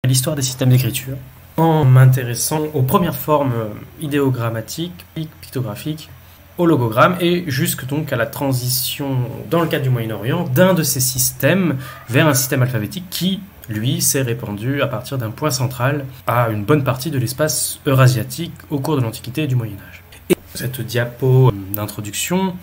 l'histoire des systèmes d'écriture en m'intéressant aux premières formes idéogrammatiques, pictographiques, au logogramme et jusque donc à la transition dans le cadre du Moyen-Orient d'un de ces systèmes vers un système alphabétique qui, lui, s'est répandu à partir d'un point central à une bonne partie de l'espace eurasiatique au cours de l'Antiquité et du Moyen-Âge. Et cette diapo d'introduction,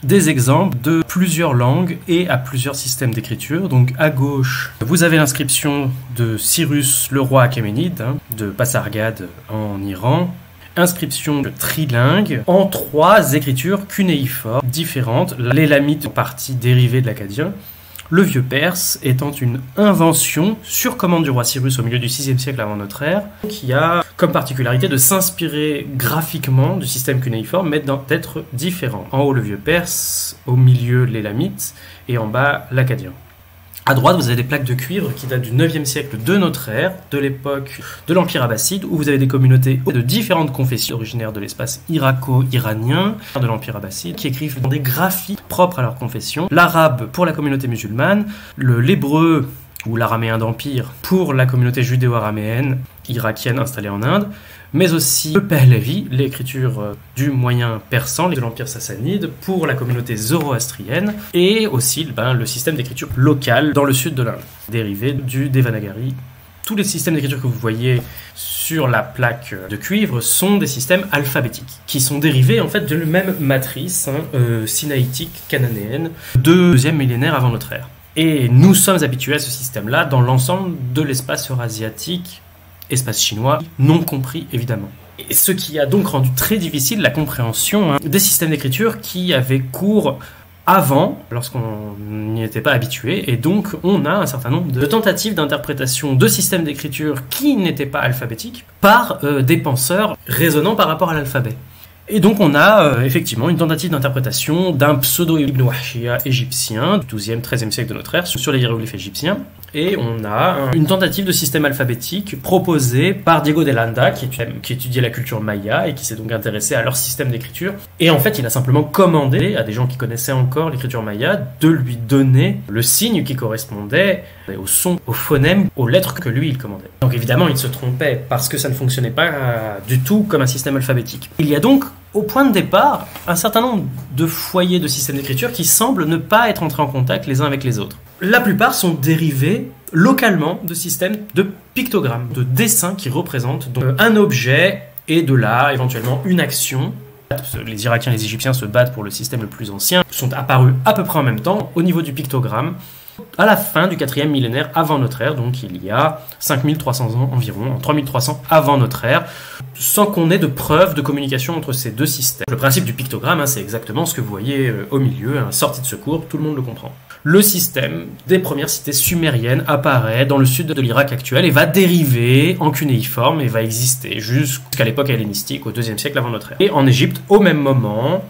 des exemples de plusieurs langues et à plusieurs systèmes d'écriture. Donc à gauche, vous avez l'inscription de Cyrus le roi achéménide, de Pasargade en Iran. Inscription trilingue en 3 écritures cunéiformes différentes, l'élamite en partie dérivée de l'akkadien, le vieux perse étant une invention sur commande du roi Cyrus au milieu du VIe siècle avant notre ère, qui a comme particularité de s'inspirer graphiquement du système cunéiforme, mais d'être différent. En haut le vieux perse, au milieu l'élamite et en bas l'akkadien. À droite, vous avez des plaques de cuivre qui datent du 9e siècle de notre ère, de l'époque de l'Empire abbasside, où vous avez des communautés de différentes confessions originaires de l'espace irako-iranien de l'Empire abbasside, qui écrivent dans des graphies propres à leur confession. L'arabe pour la communauté musulmane, l'hébreu ou l'araméen d'Empire pour la communauté judéo-araméenne irakienne installée en Inde, mais aussi le Pahlavi, l'écriture du moyen persan, de l'Empire sassanide, pour la communauté zoroastrienne, et aussi le système d'écriture local dans le sud de l'Inde, dérivé du Devanagari. Tous les systèmes d'écriture que vous voyez sur la plaque de cuivre sont des systèmes alphabétiques, qui sont dérivés en fait de la même matrice sinaïtique cananéenne, 2e millénaire avant notre ère. Et nous sommes habitués à ce système-là dans l'ensemble de l'espace eurasiatique, espace chinois, non compris évidemment. Et ce qui a donc rendu très difficile la compréhension des systèmes d'écriture qui avaient cours avant, lorsqu'on n'y était pas habitué, et donc on a un certain nombre de tentatives d'interprétation de systèmes d'écriture qui n'étaient pas alphabétiques par des penseurs raisonnant par rapport à l'alphabet. Et donc on a effectivement une tentative d'interprétation d'un pseudo-Ibn Wahshiyya égyptien du XIIe, XIIIe siècle de notre ère sur les hiéroglyphes égyptiens. Et on a une tentative de système alphabétique proposée par Diego de Landa, qui étudiait la culture maya et qui s'est donc intéressé à leur système d'écriture. Et en fait, il a simplement commandé à des gens qui connaissaient encore l'écriture maya de lui donner le signe qui correspondait au son, au phonème, aux lettres que lui il commandait. Donc évidemment, il se trompait parce que ça ne fonctionnait pas du tout comme un système alphabétique. Il y a donc au point de départ, un certain nombre de foyers de systèmes d'écriture qui semblent ne pas être entrés en contact les uns avec les autres. La plupart sont dérivés localement de systèmes de pictogrammes, de dessins qui représentent donc un objet et de là, éventuellement, une action. Les Irakiens et les Égyptiens se battent pour le système le plus ancien, sont apparus à peu près en même temps au niveau du pictogramme, à la fin du 4e millénaire avant notre ère, donc il y a 5300 ans environ, en 3300 avant notre ère, sans qu'on ait de preuves de communication entre ces deux systèmes. Le principe du pictogramme, c'est exactement ce que vous voyez au milieu, sortie de secours, tout le monde le comprend. Le système des premières cités sumériennes apparaît dans le sud de l'Irak actuel et va dériver en cunéiforme et va exister jusqu'à l'époque hellénistique, au 2e siècle avant notre ère. Et en Égypte, au même moment,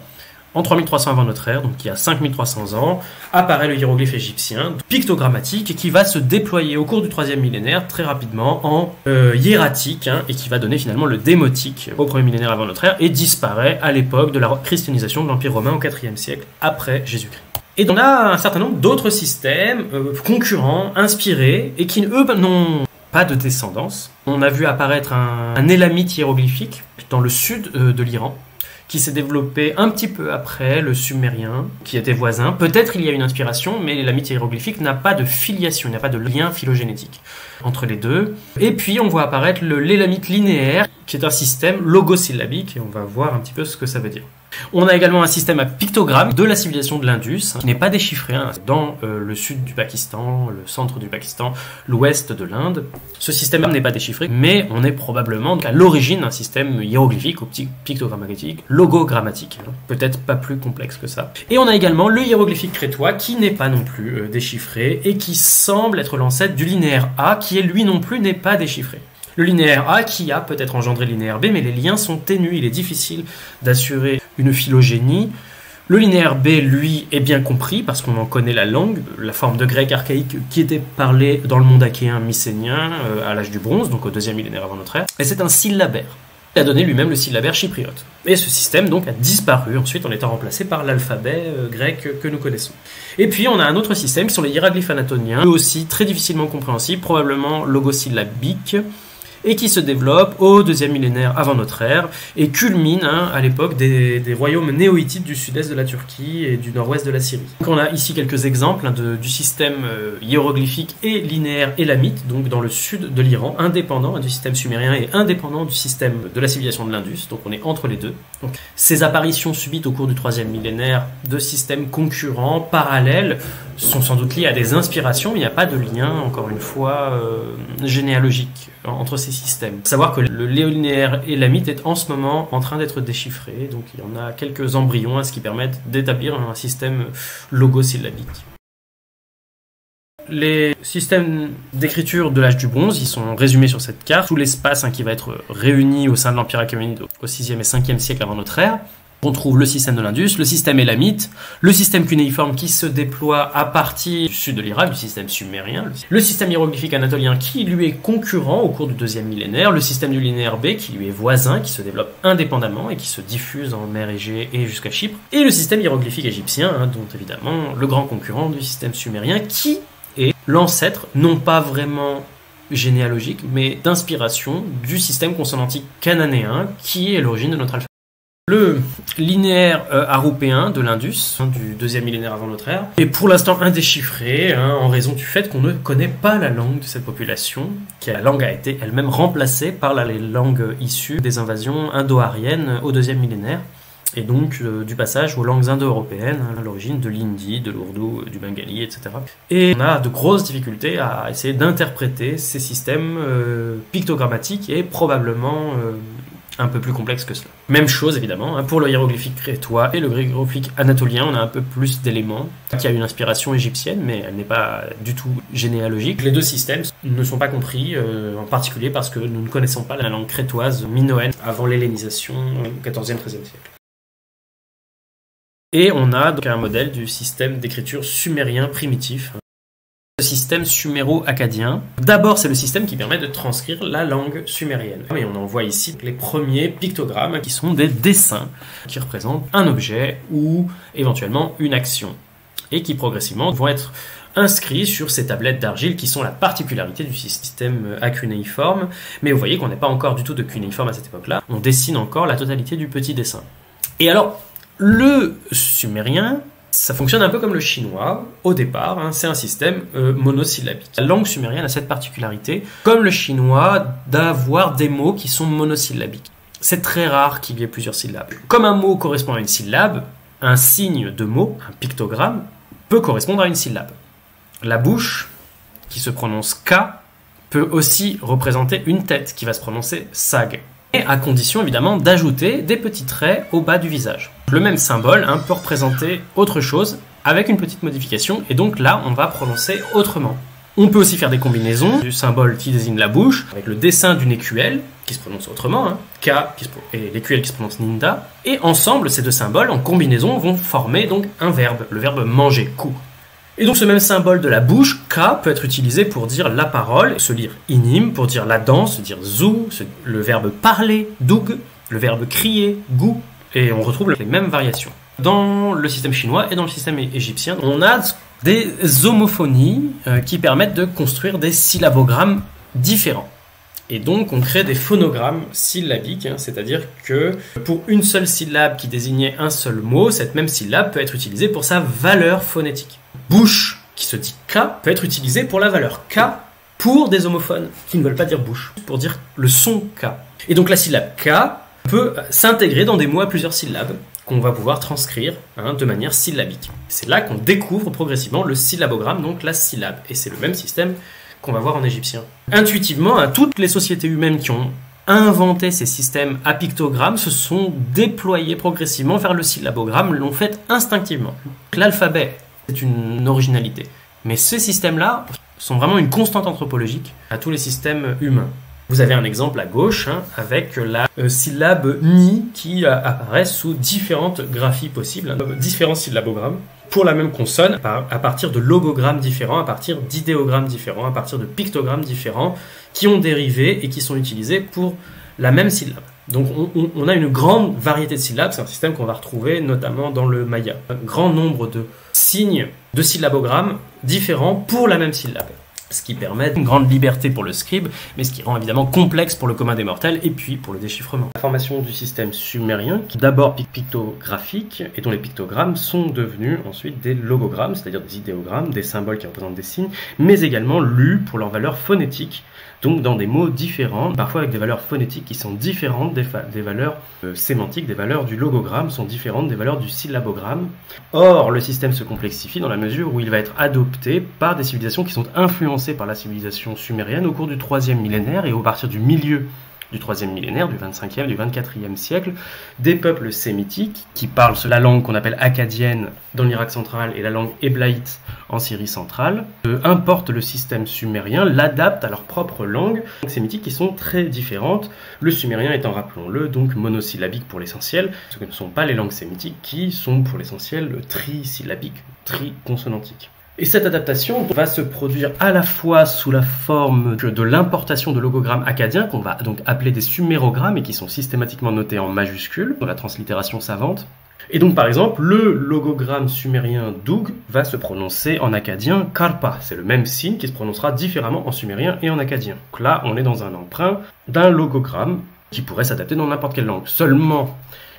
en 3300 avant notre ère, donc il y a 5300 ans, apparaît le hiéroglyphe égyptien, pictogrammatique, qui va se déployer au cours du 3e millénaire très rapidement en hiératique, et qui va donner finalement le démotique au 1er millénaire avant notre ère, et disparaît à l'époque de la christianisation de l'Empire romain au 4e siècle après Jésus-Christ. Et on a un certain nombre d'autres systèmes concurrents, inspirés, et qui, eux, n'ont pas de descendance. On a vu apparaître un élamite hiéroglyphique dans le sud de l'Iran, qui s'est développé un petit peu après le sumérien, qui était voisin. Peut-être il y a une inspiration, mais l'élamite hiéroglyphique n'a pas de filiation, il n'y a pas de lien phylogénétique entre les deux. Et puis on voit apparaître l'élamite linéaire, qui est un système logosyllabique, et on va voir un petit peu ce que ça veut dire. On a également un système à pictogramme de la civilisation de l'Indus, qui n'est pas déchiffré dans le sud du Pakistan, le centre du Pakistan, l'ouest de l'Inde. Ce système n'est pas déchiffré, mais on est probablement à l'origine d'un système hiéroglyphique ou pictogrammatique, logogrammatique, peut-être pas plus complexe que ça. Et on a également le hiéroglyphique crétois, qui n'est pas non plus déchiffré, et qui semble être l'ancêtre du linéaire A, qui lui non plus n'est pas déchiffré. Le linéaire A qui a peut-être engendré le linéaire B, mais les liens sont ténus, il est difficile d'assurer une phylogénie. Le linéaire B, lui, est bien compris parce qu'on en connaît la langue, la forme de grec archaïque qui était parlée dans le monde achéen mycénien à l'âge du bronze, donc au 2e millénaire avant notre ère, et c'est un syllabaire. Il a donné lui-même le syllabaire chypriote. Et ce système donc a disparu ensuite en étant remplacé par l'alphabet grec que nous connaissons. Et puis on a un autre système qui sont les hiéroglyphes anatoliens, eux aussi très difficilement compréhensibles, probablement logosyllabiques, et qui se développe au 2e millénaire avant notre ère et culmine à l'époque des royaumes néo-hittites du sud-est de la Turquie et du nord-ouest de la Syrie. Donc on a ici quelques exemples du système hiéroglyphique et linéaire élamite, donc dans le sud de l'Iran, indépendant du système sumérien et indépendant du système de la civilisation de l'Indus, donc on est entre les deux. Donc, ces apparitions subites au cours du 3e millénaire de systèmes concurrents, parallèles, sont sans doute liées à des inspirations, mais il n'y a pas de lien, encore une fois, généalogique entre ces systèmes. Faut savoir que le linéaire élamite est en ce moment en train d'être déchiffré, donc il y en a quelques embryons à ce qui permettent d'établir un système logosyllabique. Les systèmes d'écriture de l'âge du bronze, ils sont résumés sur cette carte. Tout l'espace qui va être réuni au sein de l'Empire achéménide au 6e et 5e siècle avant notre ère. On trouve le système de l'Indus, le système élamite, le système cunéiforme qui se déploie à partir du sud de l'Irak, du système sumérien, le système hiéroglyphique anatolien qui lui est concurrent au cours du 2e millénaire, le système du linéaire B qui lui est voisin, qui se développe indépendamment et qui se diffuse en mer Égée et jusqu'à Chypre, et le système hiéroglyphique égyptien, dont évidemment le grand concurrent du système sumérien, qui est l'ancêtre, non pas vraiment généalogique, mais d'inspiration du système consonantique cananéen qui est l'origine de notre alphabet. Le linéaire aroupéen de l'Indus, du 2e millénaire avant notre ère, est pour l'instant indéchiffré en raison du fait qu'on ne connaît pas la langue de cette population, qui la langue a été elle-même remplacée par les langues issues des invasions indo-ariennes au 2e millénaire, et donc du passage aux langues indo-européennes, à l'origine de l'hindi, de l'ourdou, du bengali, etc. Et on a de grosses difficultés à essayer d'interpréter ces systèmes pictogrammatiques et probablement un peu plus complexe que cela. Même chose évidemment pour le hiéroglyphique crétois et le hiéroglyphique anatolien, on a un peu plus d'éléments qui a une inspiration égyptienne, mais elle n'est pas du tout généalogique. Les deux systèmes ne sont pas compris, en particulier parce que nous ne connaissons pas la langue crétoise minoenne avant l'hellénisation au XIVe, XIIIe siècle. Et on a donc un modèle du système d'écriture sumérien primitif. Le système suméro-akkadien. D'abord, c'est le système qui permet de transcrire la langue sumérienne. Et on en voit ici les premiers pictogrammes qui sont des dessins qui représentent un objet ou éventuellement une action et qui progressivement vont être inscrits sur ces tablettes d'argile qui sont la particularité du système acunéiforme. Mais vous voyez qu'on n'est pas encore du tout de cunéiforme à cette époque-là. On dessine encore la totalité du petit dessin. Et alors, le sumérien, ça fonctionne un peu comme le chinois. Au départ, c'est un système monosyllabique. La langue sumérienne a cette particularité, comme le chinois, d'avoir des mots qui sont monosyllabiques. C'est très rare qu'il y ait plusieurs syllabes. Comme un mot correspond à une syllabe, un signe de mot, un pictogramme, peut correspondre à une syllabe. La bouche, qui se prononce ka, peut aussi représenter une tête qui va se prononcer sag. Et à condition évidemment d'ajouter des petits traits au bas du visage. Le même symbole peut représenter autre chose avec une petite modification, et donc là on va prononcer autrement. On peut aussi faire des combinaisons du symbole qui désigne la bouche avec le dessin d'une écuelle qui se prononce autrement, K et l'écuelle qui se prononce ninda, et ensemble ces deux symboles en combinaison vont former donc un verbe, le verbe manger, ku. Et donc ce même symbole de la bouche, ka, peut être utilisé pour dire la parole, se lire inim, pour dire la danse, se dire zou, le verbe parler, dug, le verbe crier, gu, et on retrouve les mêmes variations. Dans le système chinois et dans le système égyptien, on a des homophonies qui permettent de construire des syllabogrammes différents. Et donc on crée des phonogrammes syllabiques, c'est-à-dire que pour une seule syllabe qui désignait un seul mot, cette même syllabe peut être utilisée pour sa valeur phonétique. Bouche, qui se dit K, peut être utilisée pour la valeur K pour des homophones qui ne veulent pas dire bouche, pour dire le son K. Et donc la syllabe K peut s'intégrer dans des mots à plusieurs syllabes qu'on va pouvoir transcrire de manière syllabique. C'est là qu'on découvre progressivement le syllabogramme, donc la syllabe. Et c'est le même système qu'on va voir en égyptien. Intuitivement, toutes les sociétés humaines qui ont inventé ces systèmes à pictogrammes se sont déployés progressivement vers le syllabogramme, l'ont fait instinctivement. L'alphabet, c'est une originalité. Mais ces systèmes-là sont vraiment une constante anthropologique à tous les systèmes humains. Vous avez un exemple à gauche avec la syllabe ni qui apparaît sous différentes graphies possibles, différents syllabogrammes pour la même consonne à partir de logogrammes différents, à partir d'idéogrammes différents, à partir de pictogrammes différents qui ont dérivé et qui sont utilisés pour la même syllabe. Donc on a une grande variété de syllabes, c'est un système qu'on va retrouver notamment dans le maya. Un grand nombre de signes de syllabogrammes différents pour la même syllabe. Ce qui permet une grande liberté pour le scribe, mais ce qui rend évidemment complexe pour le commun des mortels et puis pour le déchiffrement. La formation du système sumérien, qui est d'abord pictographique, et dont les pictogrammes sont devenus ensuite des logogrammes, c'est-à-dire des idéogrammes, des symboles qui représentent des signes, mais également lus pour leur valeur phonétique, donc dans des mots différents, parfois avec des valeurs phonétiques qui sont différentes des valeurs sémantiques, des valeurs du logogramme sont différentes des valeurs du syllabogramme. Or, le système se complexifie dans la mesure où il va être adopté par des civilisations qui sont influencées par la civilisation sumérienne au cours du 3e millénaire et au partir du milieu du 3e millénaire, du 25e, du 24e siècle, des peuples sémitiques qui parlent la langue qu'on appelle akkadienne dans l'Irak central et la langue héblaïte en Syrie centrale, importent le système sumérien, l'adaptent à leur propre langue sémitique qui sont très différentes, le sumérien étant, rappelons-le, donc monosyllabique pour l'essentiel, ce que ne sont pas les langues sémitiques qui sont pour l'essentiel trisyllabiques, triconsonantiques. Et cette adaptation va se produire à la fois sous la forme de l'importation de logogrammes akkadiens, qu'on va donc appeler des sumérogrammes et qui sont systématiquement notés en majuscules, dans la translittération savante. Et donc par exemple, le logogramme sumérien Dug va se prononcer en akkadien Karpa. C'est le même signe qui se prononcera différemment en sumérien et en akkadien. Donc là, on est dans un emprunt d'un logogramme qui pourrait s'adapter dans n'importe quelle langue. Seulement,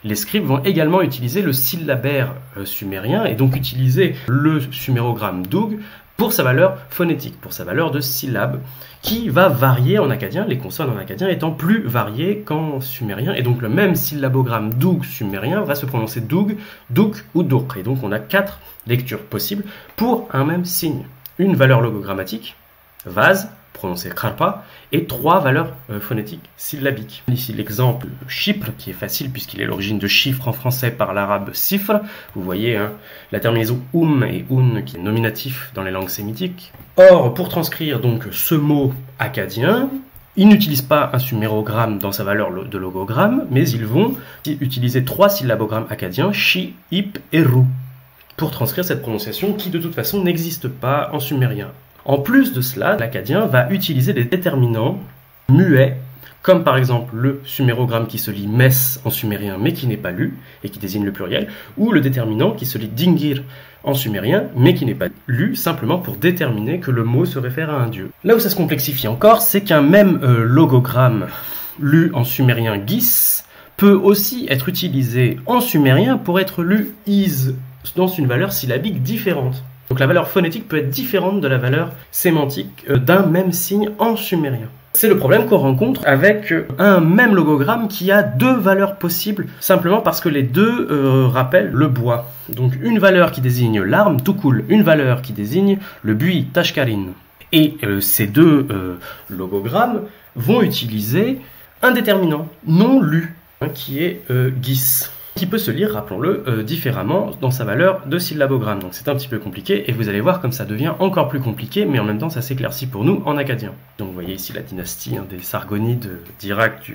les scribes vont également utiliser le syllabaire sumérien et donc utiliser le sumérogramme Dug pour sa valeur phonétique, pour sa valeur de syllabe, qui va varier en akkadien, les consonnes en akkadien étant plus variées qu'en sumérien. Et donc le même syllabogramme Dug sumérien va se prononcer Dug, Duk ou Duk. Et donc on a 4 lectures possibles pour un même signe. Une valeur logogrammatique, vase, prononcé Karpa, et 3 valeurs phonétiques syllabiques. Ici l'exemple Chypre, qui est facile puisqu'il est l'origine de chiffre en français par l'arabe sifr. Vous voyez la terminaison et un qui est nominatif dans les langues sémitiques. Or, pour transcrire donc ce mot akkadien, ils n'utilisent pas un sumérogramme dans sa valeur de logogramme, mais ils vont utiliser 3 syllabogrammes akkadiens, chi, ip et ru, pour transcrire cette prononciation qui de toute façon n'existe pas en sumérien. En plus de cela, l'akkadien va utiliser des déterminants muets, comme par exemple le sumérogramme qui se lit mes en sumérien mais qui n'est pas lu et qui désigne le pluriel, ou le déterminant qui se lit dingir en sumérien mais qui n'est pas lu simplement pour déterminer que le mot se réfère à un dieu. Là où ça se complexifie encore, c'est qu'un même logogramme lu en sumérien gis peut aussi être utilisé en sumérien pour être lu is dans une valeur syllabique différente. Donc la valeur phonétique peut être différente de la valeur sémantique d'un même signe en sumérien. C'est le problème qu'on rencontre avec un même logogramme qui a 2 valeurs possibles, simplement parce que les deux rappellent le bois. Donc une valeur qui désigne l'arme, tukul, une valeur qui désigne le buis, tashkarin. Et ces deux logogrammes vont utiliser un déterminant non lu, qui est gis, qui peut se lire, rappelons-le, différemment dans sa valeur de syllabogramme. Donc c'est un petit peu compliqué, et vous allez voir comme ça devient encore plus compliqué, mais en même temps ça s'éclaircit pour nous en akkadien. Donc vous voyez ici la dynastie des Sargonides d'Irak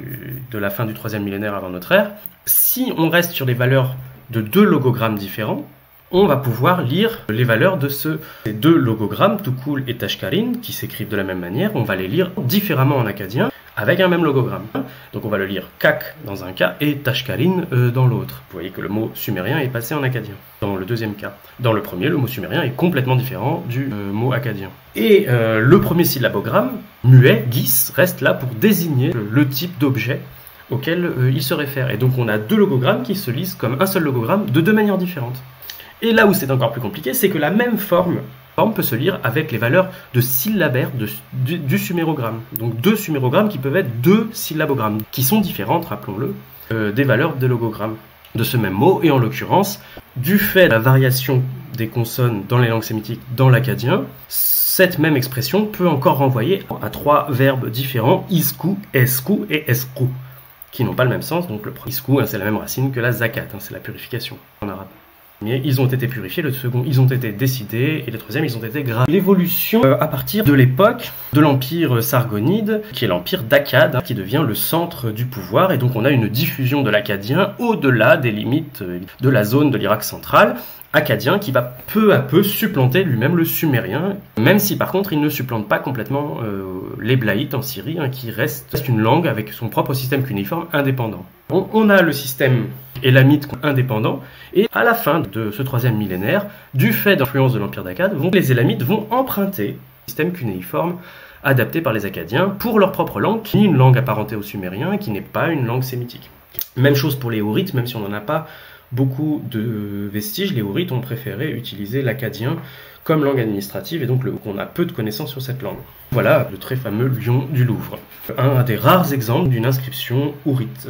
de la fin du 3e millénaire avant notre ère. Si on reste sur les valeurs de 2 logogrammes différents, on va pouvoir lire les valeurs de ces 2 logogrammes, tukul et tashkarin, qui s'écrivent de la même manière. On va les lire différemment en akkadien, avec un même logogramme. Donc on va le lire kak dans un cas et tashkarin dans l'autre. Vous voyez que le mot sumérien est passé en akkadien dans le deuxième cas. Dans le premier, le mot sumérien est complètement différent du mot akkadien. Et le premier syllabogramme, muet, gis, reste là pour désigner le type d'objet auquel il se réfère. Et donc on a 2 logogrammes qui se lisent comme un seul logogramme de 2 manières différentes. Et là où c'est encore plus compliqué, c'est que la même forme peut se lire avec les valeurs de syllabaire du sumérogramme. Donc 2 sumérogrammes qui peuvent être 2 syllabogrammes, qui sont différentes, rappelons-le, des valeurs des logogrammes de ce même mot. Et en l'occurrence, du fait de la variation des consonnes dans les langues sémitiques dans l'akkadien, cette même expression peut encore renvoyer à 3 verbes différents, isku, esku et esku, qui n'ont pas le même sens. Donc le premier isku, c'est la même racine que la zakat, c'est la purification en arabe. Mais ils ont été purifiés, le second, ils ont été décidés, et le troisième, ils ont été gravés. L'évolution à partir de l'époque de l'empire sargonide, qui est l'empire d'Akkad, qui devient le centre du pouvoir, et donc on a une diffusion de l'akkadien au-delà des limites de la zone de l'Irak central, akkadien qui va peu à peu supplanter lui-même le sumérien, même si par contre il ne supplante pas complètement l'héblaïte en Syrie, hein, qui reste une langue avec son propre système cunéiforme indépendant. On a le système élamite indépendant, et à la fin de ce 3e millénaire, du fait d'influence de l'empire d'Akkad, les élamites vont emprunter le système cunéiforme adapté par les Akkadiens pour leur propre langue, qui est une langue apparentée au sumérien, qui n'est pas une langue sémitique. Même chose pour les Ourites, même si on n'en a pas beaucoup de vestiges, les Ourites ont préféré utiliser l'akkadien comme langue administrative, et donc on a peu de connaissances sur cette langue. Voilà le très fameux lion du Louvre, un des rares exemples d'une inscription ourite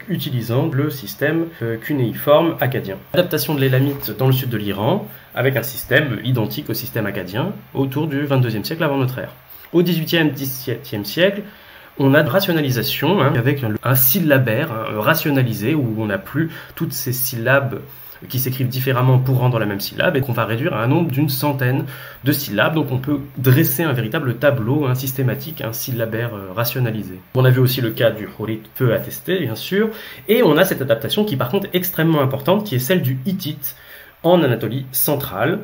utilisant le système cunéiforme akkadien. Adaptation de l'élamite dans le sud de l'Iran, avec un système identique au système akkadien, autour du 22e siècle avant notre ère. Au 18e, 17e siècle, on a de rationalisation, hein, avec un syllabaire rationalisé, où on n'a plus toutes ces syllabes qui s'écrivent différemment pour rendre la même syllabe, et qu'on va réduire à un nombre d'une centaine de syllabes. Donc on peut dresser un véritable tableau systématique, un syllabaire rationalisé. On a vu aussi le cas du Hourite peu attesté, bien sûr, et on a cette adaptation qui par contre est extrêmement importante, qui est celle du hittite en Anatolie centrale,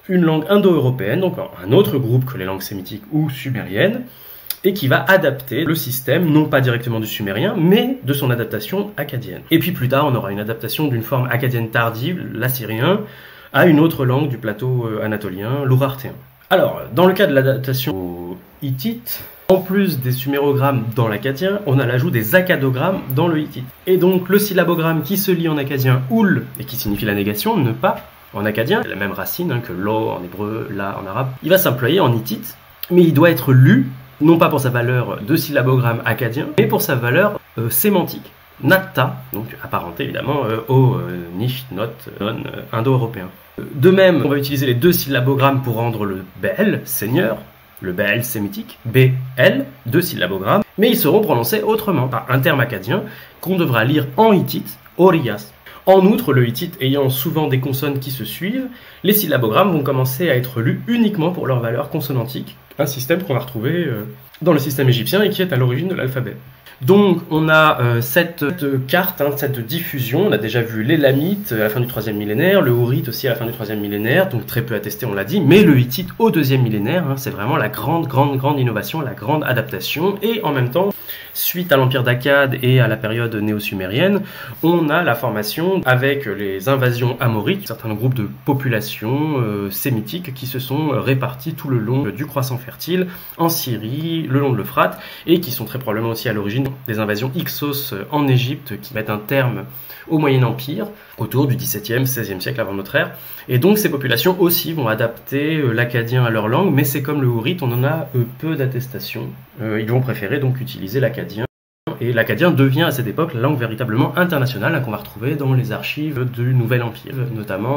une langue indo-européenne, donc un autre groupe que les langues sémitiques ou sumériennes, et qui va adapter le système, non pas directement du sumérien, mais de son adaptation akkadienne. Et puis plus tard, on aura une adaptation d'une forme akkadienne tardive, l'assyrien, à une autre langue du plateau anatolien, l'ourartéen. Alors, dans le cas de l'adaptation au hittite, en plus des sumérogrammes dans l'akkadien, on a l'ajout des akkadogrammes dans le hittite. Et donc, le syllabogramme qui se lit en akkadien, oul, et qui signifie la négation, ne pas, en akkadien, la même racine que lo en hébreu, la en arabe, il va s'employer en hittite, mais il doit être lu non pas pour sa valeur de syllabogramme akkadien, mais pour sa valeur sémantique. Natta, donc apparenté évidemment au nish, note, non indo-européen. De même, on va utiliser les deux syllabogrammes pour rendre le Bel, seigneur, le Bel sémitique, BL, deux syllabogrammes, mais ils seront prononcés autrement, par un terme akkadien qu'on devra lire en hittite, Orias. En outre, le hittite ayant souvent des consonnes qui se suivent, les syllabogrammes vont commencer à être lus uniquement pour leur valeur consonantique, un système qu'on va retrouver dans le système égyptien et qui est à l'origine de l'alphabet. Donc on a cette carte, cette diffusion. On a déjà vu l'élamite à la fin du 3e millénaire, le Hourite aussi à la fin du 3e millénaire, donc très peu attesté, on l'a dit, mais le hittite au 2e millénaire, c'est vraiment la grande innovation, la grande adaptation. Et en même temps, suite à l'empire d'Akkad et à la période néo-sumérienne, on a la formation avec les invasions amorites, certains groupes de populations sémitiques qui se sont répartis tout le long du croissant fertile en Syrie, le long de l'Euphrate, et qui sont très probablement aussi à l'origine des invasions Hyksos en Égypte qui mettent un terme au Moyen Empire autour du XVIIe, XVIe siècle avant notre ère. Et donc ces populations aussi vont adapter l'akkadien à leur langue, mais c'est comme le Hourite, on en a peu d'attestations. Ils vont préférer donc utiliser l'akkadien. Et l'akkadien devient à cette époque la langue véritablement internationale qu'on va retrouver dans les archives du Nouvel Empire, notamment